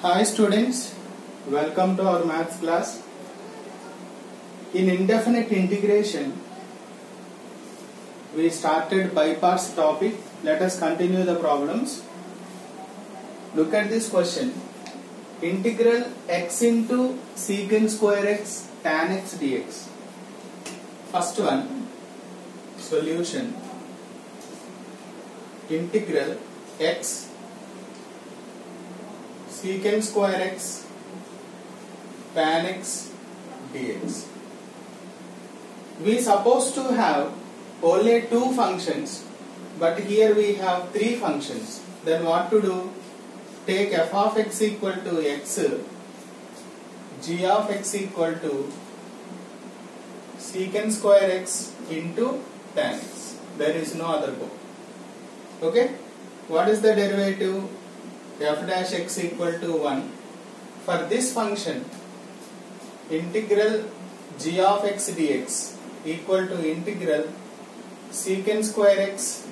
Hi students, welcome to our maths class. In indefinite integration, we started by parts topic. Let us continue the problems. Look at this question. Integral x into secant square x tan x dx. First one, solution. Integral x secant square x tan x dx. We supposed to have only two functions, but here we have three functions. Then what to do? Take f of x equal to x, g of x equal to secant square x into tan x. There is no other go. Okay? What is the derivative? F dash x equal to 1. For this function, integral g of x dx equal to integral secant square x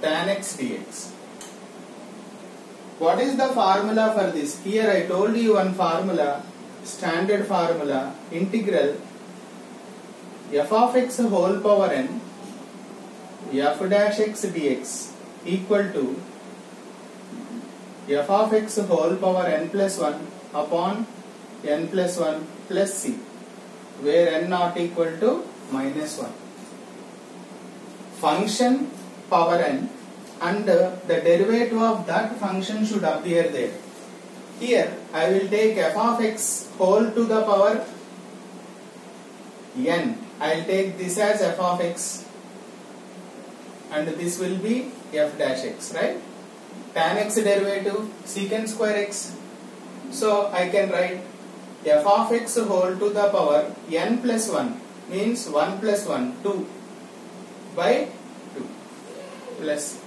tan x dx. What is the formula for this? Here I told you one formula, standard formula, integral f of x whole power n f dash x dx equal to f of x whole power n plus 1 upon n plus 1 plus c, where n not equal to minus 1. Function power n and the derivative of that function should appear there. Here I will take f of x whole to the power n. I will take this as f of x and this will be f dash x, right? Tan x derivative secant square x. So I can write f of x whole to the power n plus 1 means 1 plus 1, 2 by 2 plus.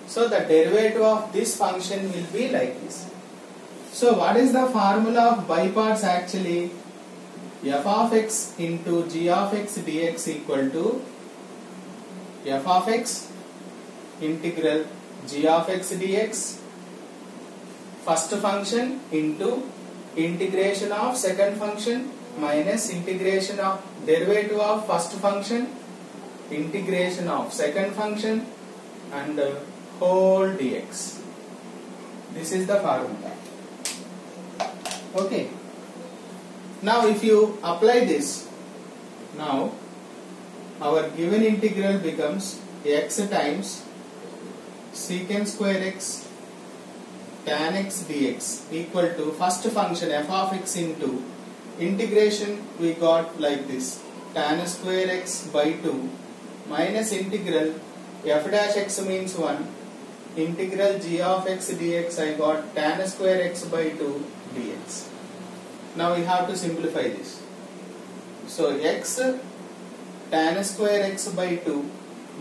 So the derivative of this function will be like this. So what is the formula of by parts actually? F of x into g of x dx equal to f of x integral g of x dx first function into integration of second function minus integration of derivative of first function integration of second function and whole dx. This is the formula. Okay. Now if you apply this, now our given integral becomes x times secant square x tan x dx equal to first function f of x into integration we got like this, tan square x by 2 minus integral f dash x means 1 integral g of x dx I got tan square x by 2 dx. Now we have to simplify this. So x tan square x by 2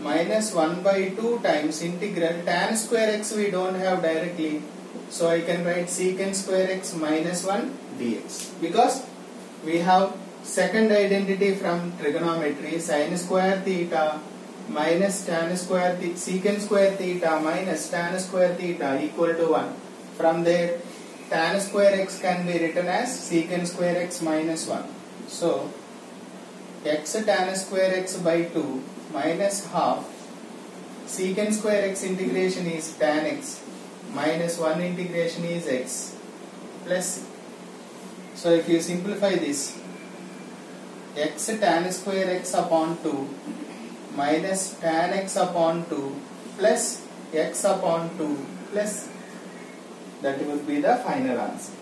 minus 1 by 2 times integral tan square x we don't have directly, so I can write secant square x minus 1 dx, because we have second identity from trigonometry, sin square theta minus tan square secant square theta minus tan square theta equal to 1. From there tan square x can be written as secant square x minus 1. So x tan square x by 2 minus half secant square x integration is tan x minus 1 integration is x plus. So if you simplify this, x tan square x upon 2 minus tan x upon 2 plus x upon 2 plus, that will be the final answer.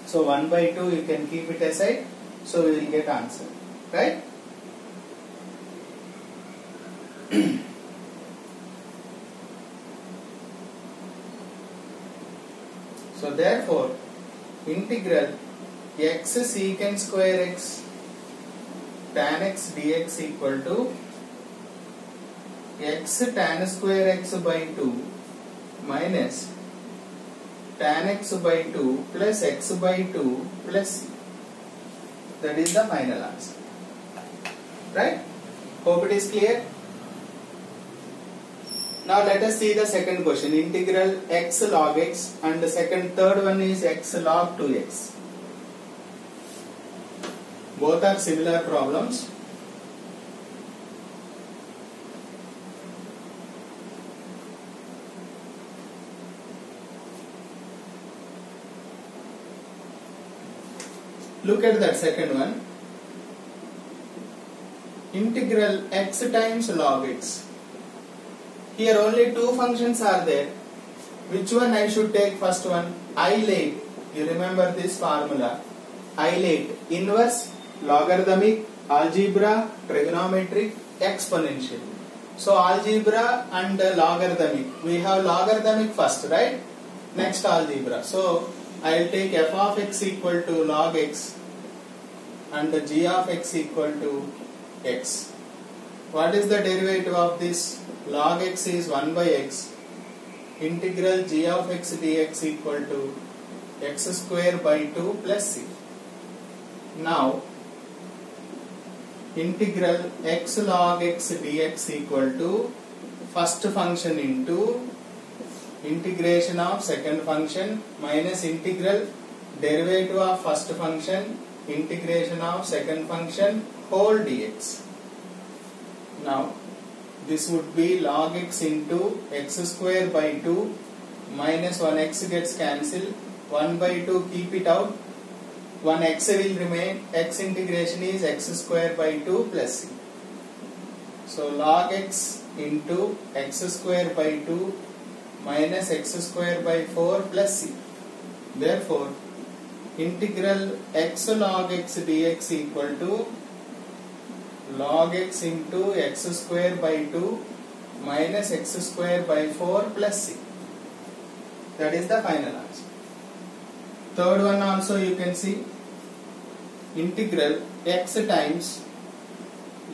So 1 by 2 you can keep it aside, so we will get answer, right? So therefore integral x secant square x tan x dx equal to x tan square x by 2 minus tan x by 2 plus x by 2 plus, that is the final answer, right? Hope it is clear. Now let us see the second question, integral x log x, and the third one is x log 2x. Both are similar problems. Look at that second one. Integral x times log x. Here only two functions are there. Which one I should take first one? ILATE. You remember this formula. ILATE. Inverse, logarithmic, algebra, trigonometric, exponential. So algebra and logarithmic. We have logarithmic first, right? Next algebra. So I will take f of x equal to log x and g of x equal to x. What is the derivative of this? Log x is 1 by x. Integral g of x dx equal to x square by 2 plus c. Now, integral x log x dx equal to first function into integration of second function minus integral derivative of first function integration of second function whole dx. Now this would be log x into x square by 2 minus 1x gets cancelled, 1 by 2 keep it out, 1x will remain, x integration is x square by 2 plus c. So log x into x square by 2 minus x square by 4 plus c. Therefore, integral x log x dx equal to log x into x square by 2 minus x square by 4 plus c. That is the final answer. Third one also you can see, integral x times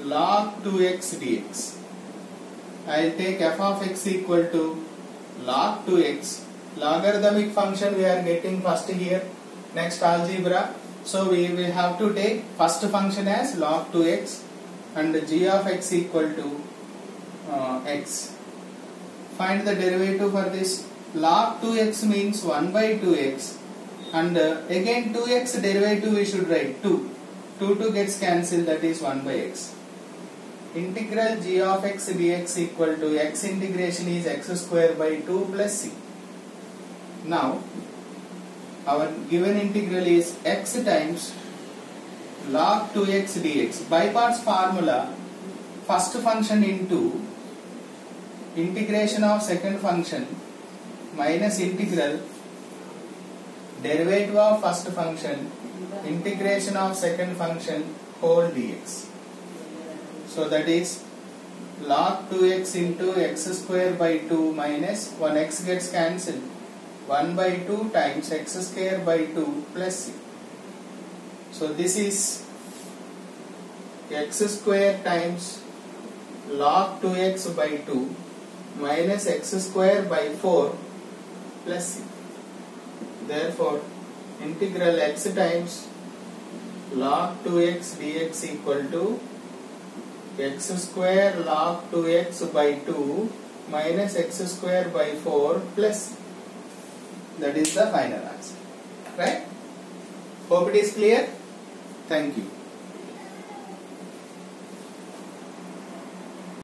log 2x dx. I will take f of x equal to log 2x. Logarithmic function we are getting first here. Next algebra. So we will have to take first function as log 2x and g of x equal to x. Find the derivative for this. Log 2x means 1 by 2x and again 2x derivative we should write 2. 2 gets cancelled, that is 1 by x. Integral g of x dx equal to x integration is x square by 2 plus c. Now our given integral is x times log 2x dx. By parts formula, first function into integration of second function minus integral derivative of first function integration of second function whole dx. So that is log 2x into x square by 2 minus 1x gets cancelled, 1 by 2 times x square by 2 plus c. So this is x square times log 2x by 2 minus x square by 4 plus c. Therefore, integral x times log 2x dx equal to x square log 2x by 2 minus x square by 4 plus c. That is the final answer. Right? Hope it is clear. Thank you.